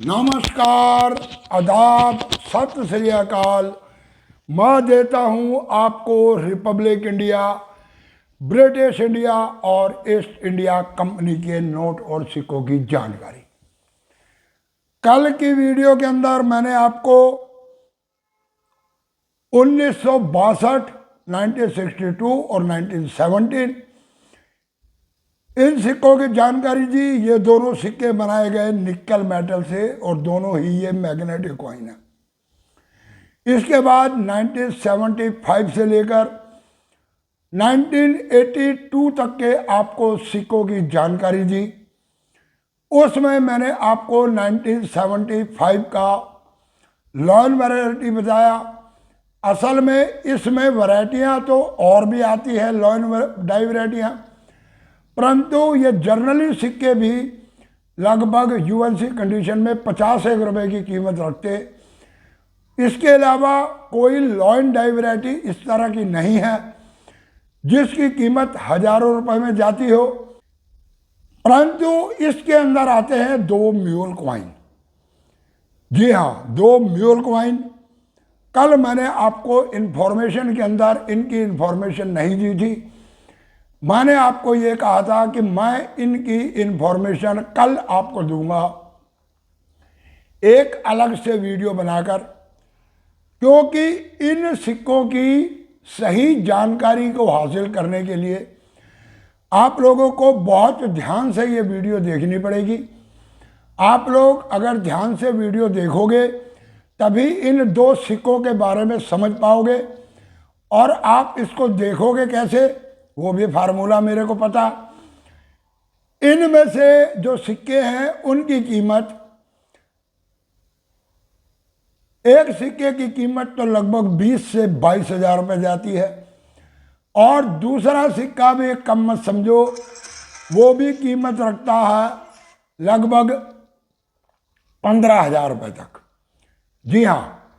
नमस्कार, आदाब, सत श्री अकाल। मैं देता हूं आपको रिपब्लिक इंडिया, ब्रिटिश इंडिया और ईस्ट इंडिया कंपनी के नोट और सिक्कों की जानकारी। कल की वीडियो के अंदर मैंने आपको 1962, 1962 और 1917 इन सिक्कों की जानकारी दी। ये दोनों सिक्के बनाए गए निकल मेटल से और दोनों ही ये मैग्नेटिक कॉइन है। इसके बाद 1975 से लेकर 1982 तक के आपको सिक्कों की जानकारी दी। उसमें मैंने आपको 1975 का लॉयन वैरायटी बताया। असल में इसमें वैरायटियाँ तो और भी आती है, लॉयन डाई वैरायटियाँ, परंतु ये जर्नली सिक्के भी लगभग यूएनसी कंडीशन में 50 रुपए की कीमत रखते। इसके अलावा कोई लॉयन डाई वैरायटी इस तरह की नहीं है जिसकी कीमत हजारों रुपए में जाती हो, परंतु इसके अंदर आते हैं दो म्यूल कॉइन। जी हाँ, दो म्यूल कॉइन। कल मैंने आपको इन्फॉर्मेशन के अंदर इनकी इन्फॉर्मेशन नहीं दी थी। मैंने आपको ये कहा था कि मैं इनकी इन्फॉर्मेशन कल आपको दूंगा एक अलग से वीडियो बनाकर, क्योंकि इन सिक्कों की सही जानकारी को हासिल करने के लिए आप लोगों को बहुत ध्यान से ये वीडियो देखनी पड़ेगी। आप लोग अगर ध्यान से वीडियो देखोगे तभी इन दो सिक्कों के बारे में समझ पाओगे। और आप इसको देखोगे कैसे, वो भी फार्मूला मेरे को पता। इनमें से जो सिक्के हैं उनकी कीमत, एक सिक्के की कीमत तो लगभग 20 से 22 हजार रुपये जाती है, और दूसरा सिक्का भी कम मत समझो, वो भी कीमत रखता है लगभग 15 हजार रुपये तक। जी हाँ,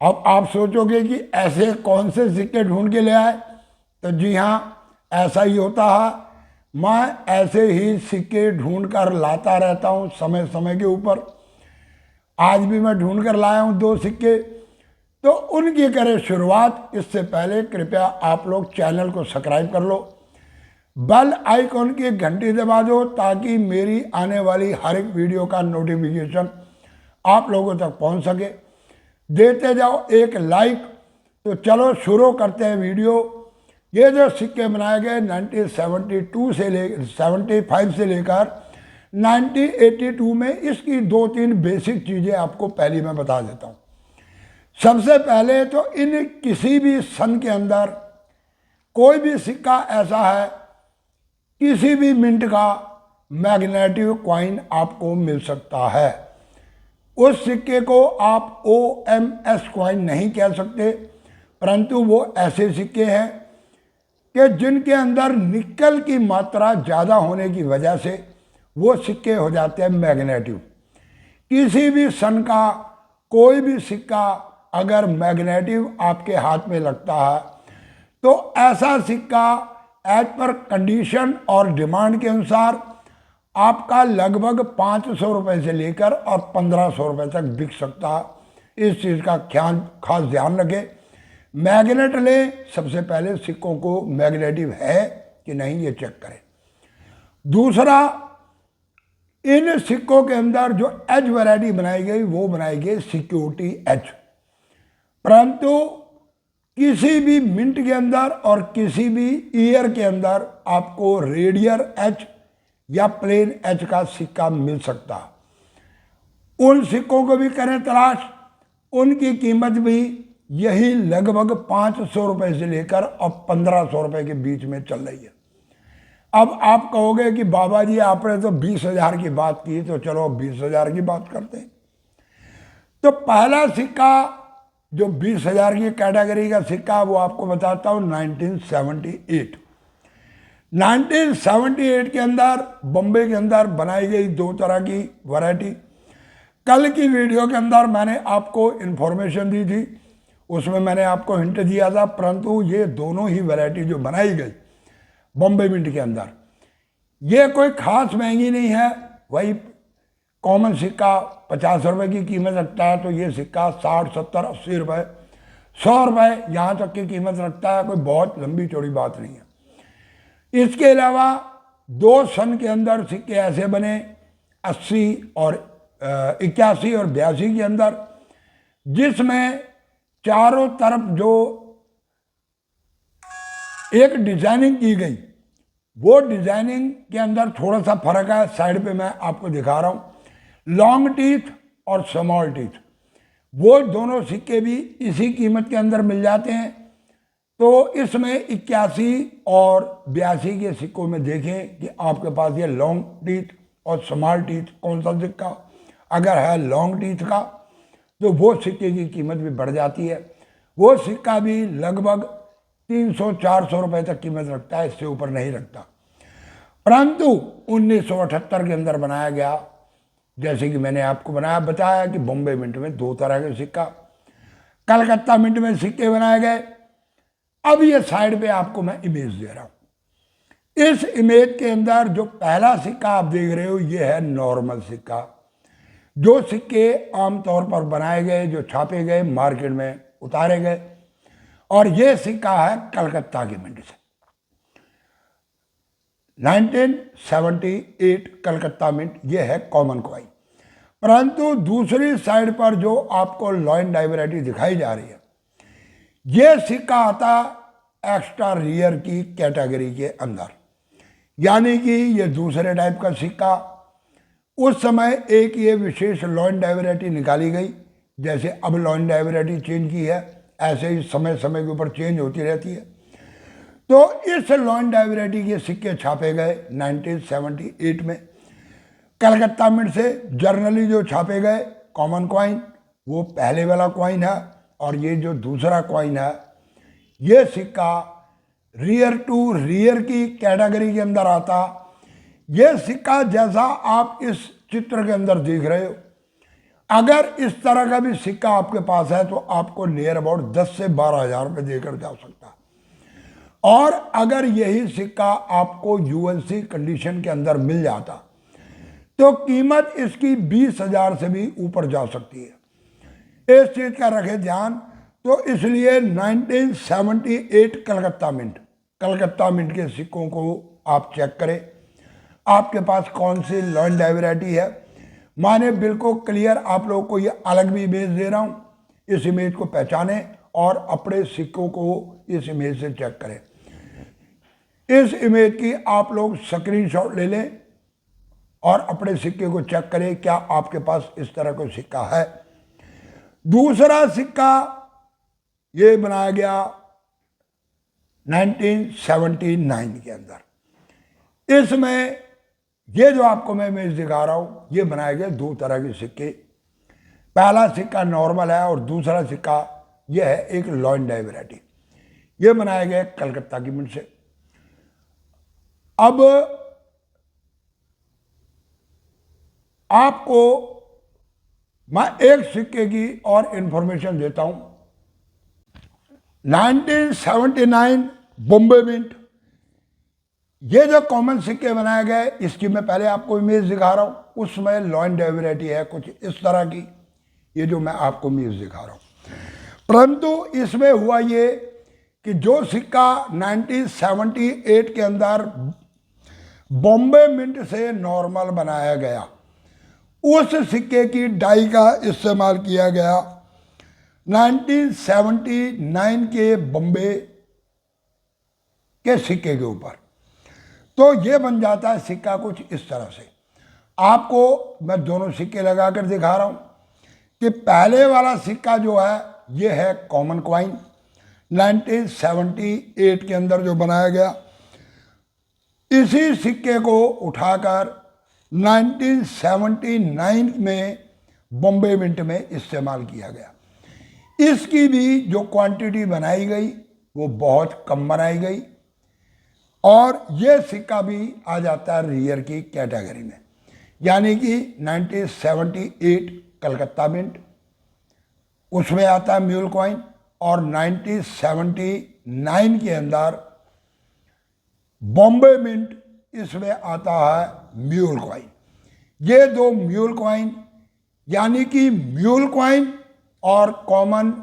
अब आप सोचोगे कि ऐसे कौन से सिक्के ढूंढ के ले आए, तो जी हाँ, ऐसा ही होता है। मैं ऐसे ही सिक्के ढूंढ कर लाता रहता हूँ समय समय के ऊपर। आज भी मैं ढूंढ कर लाया हूँ दो सिक्के, तो उनकी करें शुरुआत। इससे पहले कृपया आप लोग चैनल को सब्सक्राइब कर लो, बेल आइकॉन की घंटी दबा दो ताकि मेरी आने वाली हर एक वीडियो का नोटिफिकेशन आप लोगों तक पहुँच सके। देते जाओ एक लाइक। तो चलो शुरू करते हैं वीडियो। ये जो सिक्के बनाए गए 1972 से 75 से लेकर 1982 में, इसकी दो तीन बेसिक चीज़ें आपको पहली मैं बता देता हूँ। सबसे पहले तो इन किसी भी सन के अंदर कोई भी सिक्का ऐसा है, किसी भी मिंट का मैग्नेटिक कॉइन आपको मिल सकता है। उस सिक्के को आप OMS कॉइन नहीं कह सकते, परंतु वो ऐसे सिक्के हैं कि जिनके अंदर निकल की मात्रा ज़्यादा होने की वजह से वो सिक्के हो जाते हैं मैग्नेटिक। किसी भी सन का कोई भी सिक्का अगर मैग्नेटिक आपके हाथ में लगता है तो ऐसा सिक्का एज पर कंडीशन और डिमांड के अनुसार आपका लगभग 500 रुपये से लेकर और 1500 रुपये तक बिक सकता है। इस चीज़ का खास ध्यान रखें। मैग्नेट लें, सबसे पहले सिक्कों को मैग्नेटिक है कि नहीं ये चेक करें। दूसरा, इन सिक्कों के अंदर जो एज वैरायटी बनाई गई वो बनाई गई सिक्योरिटी एज, परंतु किसी भी मिंट के अंदर और किसी भी ईयर के अंदर आपको रेडियर एज या प्लेन एच का सिक्का मिल सकता। उन सिक्कों को भी करें तलाश, उनकी कीमत भी यही लगभग 500 रुपये से लेकर और 1500 रुपये के बीच में चल रही है। अब आप कहोगे कि बाबा जी आपने तो 20,000 की बात की, तो चलो 20,000 की बात करते हैं। तो पहला सिक्का जो 20,000 की कैटेगरी का सिक्का, वो आपको बताता हूँ 1978। 1978 के अंदर बॉम्बे के अंदर बनाई गई दो तरह की वैरायटी। कल की वीडियो के अंदर मैंने आपको इन्फॉर्मेशन दी थी, उसमें मैंने आपको हिंट दिया था, परंतु ये दोनों ही वैरायटी जो बनाई गई बॉम्बे मिंट के अंदर, ये कोई खास महंगी नहीं है, वही कॉमन सिक्का 50 रुपये की कीमत रखता है, तो ये सिक्का 60, 70, 80 रुपये, 100 रुपये यहाँ तक की कीमत रखता है। कोई बहुत लंबी चौड़ी बात नहीं है। इसके अलावा 2 सन के अंदर सिक्के ऐसे बने 80 और 81 और 82 के अंदर, जिसमें चारों तरफ जो एक डिजाइनिंग की गई, वो डिजाइनिंग के अंदर थोड़ा सा फर्क है। साइड पे मैं आपको दिखा रहा हूं, लॉन्ग टीथ और स्मॉल टीथ, वो दोनों सिक्के भी इसी कीमत के अंदर मिल जाते हैं। तो इसमें 81 और 82 के सिक्कों में देखें कि आपके पास ये लॉन्ग टीथ और स्मॉल टीथ कौन सा सिक्का, अगर है लॉन्ग टीथ का तो वो सिक्के की कीमत भी बढ़ जाती है। वो सिक्का भी लगभग 300-400 रुपये तक कीमत रखता है, इससे ऊपर नहीं रखता। परंतु 1978 के अंदर बनाया गया, जैसे कि मैंने आपको बताया कि बॉम्बे मिंट में 2 तरह के सिक्का, कलकत्ता मिंट में सिक्के बनाए गए। अब ये साइड पे आपको मैं इमेज दे रहा हूं। इस इमेज के अंदर जो पहला सिक्का आप देख रहे हो, ये है नॉर्मल सिक्का। जो सिक्के आमतौर पर बनाए गए, जो छापे गए, मार्केट में उतारे गए, और ये सिक्का है कलकत्ता की मिंट से, 1978 कलकत्ता मिंट, ये है कॉमन कॉइन। परंतु दूसरी साइड पर जो आपको लॉइन डाइवराइटी दिखाई जा रही है, ये सिक्का आता एक्स्ट्रा रियर की कैटेगरी के अंदर, यानी कि ये दूसरे टाइप का सिक्का। उस समय एक ये विशेष लॉइन डाइवराइटी निकाली गई, जैसे अब लॉइन डाइवराइटी चेंज की है, ऐसे ही समय समय के ऊपर चेंज होती रहती है। तो इस लॉइन डाइवराइटी के सिक्के छापे गए 1978 में कलकत्ता मिंट से। जर्नली जो छापे गए कॉमन कॉइन, वो पहले वाला कॉइन है, और ये जो दूसरा कॉइन है, ये सिक्का रियर टू रियर की कैटेगरी के अंदर आता। ये सिक्का जैसा आप इस चित्र के अंदर देख रहे हो, अगर इस तरह का भी सिक्का आपके पास है तो आपको नियर अबाउट 10 से 12 हज़ार रुपये देकर जा सकता है। और अगर यही सिक्का आपको यूएनसी कंडीशन के अंदर मिल जाता तो कीमत इसकी 20,000 से भी ऊपर जा सकती है। इस चीज का रखें ध्यान। तो इसलिए 1978 कलकत्ता मिंट के सिक्कों को आप चेक करें, आपके पास कौन सी लॉइन डाइवराइटी है। मैंने बिल्कुल क्लियर आप लोगों को ये अलग भी इमेज दे रहा हूँ, इस इमेज को पहचानें और अपने सिक्कों को इस इमेज से चेक करें। इस इमेज की आप लोग स्क्रीनशॉट ले लें और अपने सिक्के को चेक करें, क्या आपके पास इस तरह का सिक्का है। दूसरा सिक्का ये बनाया गया 1979 के अंदर। इसमें ये जो आपको मैं इमेज दिखा रहा हूं, ये बनाए गए 2 तरह के सिक्के। पहला सिक्का नॉर्मल है और दूसरा सिक्का ये है एक लॉइन डाइवराइटी। ये बनाए गए कलकत्ता की मिंट से। अब आपको मैं एक सिक्के की और इंफॉर्मेशन देता हूं। 1979 बॉम्बे मिंट, ये जो कॉमन सिक्के बनाए गए, इसकी मैं पहले आपको इमेज दिखा रहा हूं। उसमें लॉइन डाइवराइटी है कुछ इस तरह की, ये जो मैं आपको इमेज दिखा रहा हूं। परंतु इसमें हुआ ये कि जो सिक्का 1978 के अंदर बॉम्बे मिंट से नॉर्मल बनाया गया, उस सिक्के की डाई का इस्तेमाल किया गया 1979 के बॉम्बे के सिक्के के ऊपर। तो ये बन जाता है सिक्का कुछ इस तरह से। आपको मैं दोनों सिक्के लगाकर दिखा रहा हूं कि पहले वाला सिक्का जो है ये है कॉमन कॉइन 1978 के अंदर जो बनाया गया। इसी सिक्के को उठाकर 1979 में बॉम्बे मिंट में इस्तेमाल किया गया। इसकी भी जो क्वांटिटी बनाई गई वो बहुत कम बनाई गई, और ये सिक्का भी आ जाता है रियर की कैटेगरी में, यानी कि 1978 कलकत्ता मिंट उसमें आता है म्यूल कॉइन, और 1979 के अंदर बॉम्बे मिंट इसमें आता है म्यूल कॉइन। ये दो म्यूल कॉइन, यानी कि म्यूल कॉइन और कॉमन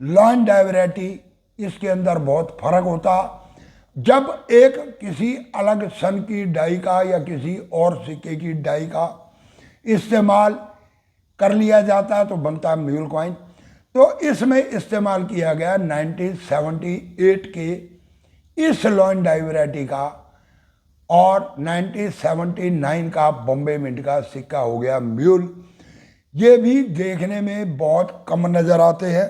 लॉइन डाइवरेटी, इसके अंदर बहुत फर्क होता। जब एक किसी अलग सन की डाई का या किसी और सिक्के की डाई का इस्तेमाल कर लिया जाता है तो बनता है म्यूल कॉइन। तो इसमें इस्तेमाल किया गया 1978 के इस लॉइन डाइवरेटी का और 1979 का बॉम्बे मिंट का सिक्का हो गया म्यूल। ये भी देखने में बहुत कम नज़र आते हैं।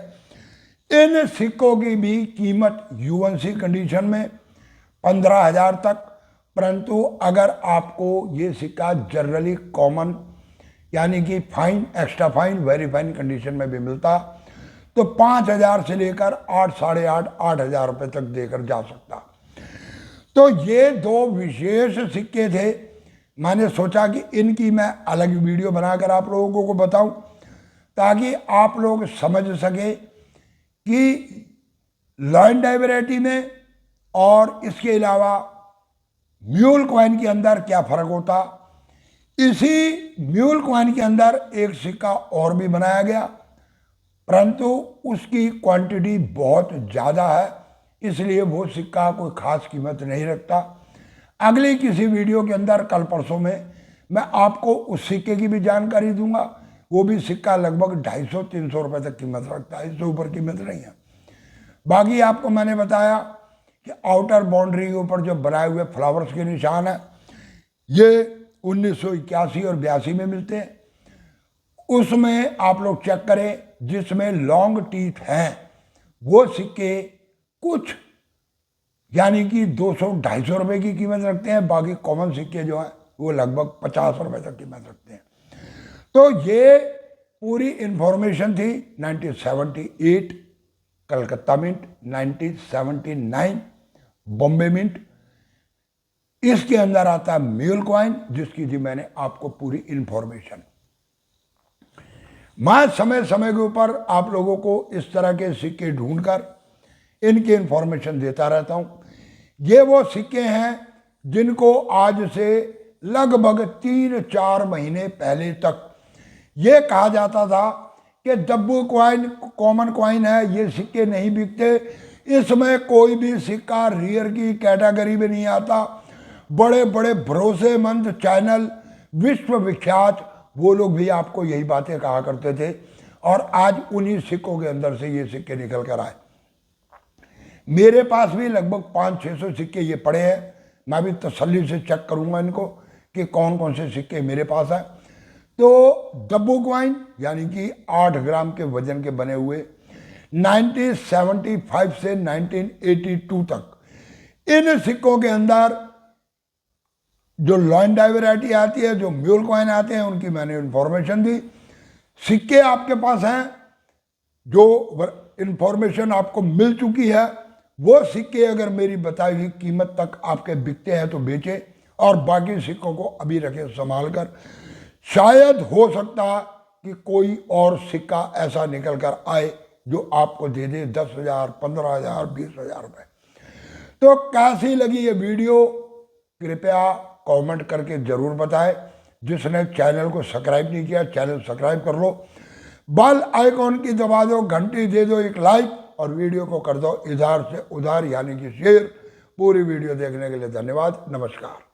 इन सिक्कों की भी कीमत यूएनसी कंडीशन में 15,000 तक, परंतु अगर आपको ये सिक्का जनरली कॉमन यानी कि fine, extra fine, very fine condition में भी मिलता तो 5,000 से लेकर 8, 8,500, 8,000 रुपये तक देकर जा सकता। तो ये दो विशेष सिक्के थे। मैंने सोचा कि इनकी मैं अलग वीडियो बनाकर आप लोगों को बताऊं ताकि आप लोग समझ सके कि लॉइन डाइवरेटी में और इसके अलावा म्यूल कॉइन के अंदर क्या फ़र्क होता। इसी म्यूल कॉइन के अंदर एक सिक्का और भी बनाया गया, परंतु उसकी क्वांटिटी बहुत ज़्यादा है, इसलिए वो सिक्का कोई ख़ास कीमत नहीं रखता। अगली किसी वीडियो के अंदर कल परसों में मैं आपको उस सिक्के की भी जानकारी दूंगा। वो भी सिक्का लगभग 250-300 रुपये तक कीमत रखता है, इससे ऊपर कीमत नहीं है। बाकी आपको मैंने बताया कि आउटर बाउंड्री के ऊपर जो बनाए हुए फ्लावर्स के निशान है ये 1981 और 82 में मिलते हैं। उसमें आप लोग चेक करें, जिसमें लॉन्ग टीथ हैं वो सिक्के कुछ यानी कि 200-250 रुपये की कीमत रखते हैं। बाकी कॉमन सिक्के जो हैं वो लगभग 50 रुपये तक कीमत रखते हैं। तो ये पूरी इंफॉर्मेशन थी 1978 कलकत्ता मिंट, 1979 बॉम्बे मिंट। इसके अंदर आता है म्यूल कॉइन, जिसकी जी मैंने आपको पूरी इंफॉर्मेशन। मैं समय समय के ऊपर आप लोगों को इस तरह के सिक्के ढूंढकर इनकी इंफॉर्मेशन देता रहता हूं। ये वो सिक्के हैं जिनको आज से लगभग 3-4 महीने पहले तक ये कहा जाता था कि डब्बू कॉइन कॉमन कॉइन है, ये सिक्के नहीं बिकते, इसमें कोई भी सिक्का रियर की कैटेगरी में नहीं आता। बड़े बड़े भरोसेमंद चैनल, विश्व विख्यात, वो लोग भी आपको यही बातें कहा करते थे। और आज उन्हीं सिक्कों के अंदर से ये सिक्के निकल कर आए। मेरे पास भी लगभग 500-600 सिक्के ये पड़े हैं। मैं भी तसल्ली से चेक करूंगा इनको कि कौन कौन से सिक्के मेरे पास हैं। तो डब्बू कॉइन यानी कि 8 ग्राम के वजन के बने हुए 1975 से 1982 तक इन सिक्कों के अंदर जो लॉइन डाइवरेटी आती है, जो म्यूल कॉइन आते हैं, उनकी मैंने इंफॉर्मेशन दी। सिक्के आपके पास हैं, जो इंफॉर्मेशन आपको मिल चुकी है, वो सिक्के अगर मेरी बताई हुई कीमत तक आपके बिकते हैं तो बेचे, और बाकी सिक्कों को अभी रखे संभाल कर। शायद हो सकता है कि कोई और सिक्का ऐसा निकल कर आए जो आपको दे दे 10,000, 15,000, 20,000 रुपये। तो कैसी लगी ये वीडियो कृपया कमेंट करके ज़रूर बताएं। जिसने चैनल को सब्सक्राइब नहीं किया, चैनल सब्सक्राइब कर लो, बेल आइकॉन की दबा दो, घंटी दे दो, एक लाइक, और वीडियो को कर दो इधर से उधर यानी कि शेयर। पूरी वीडियो देखने के लिए धन्यवाद। नमस्कार।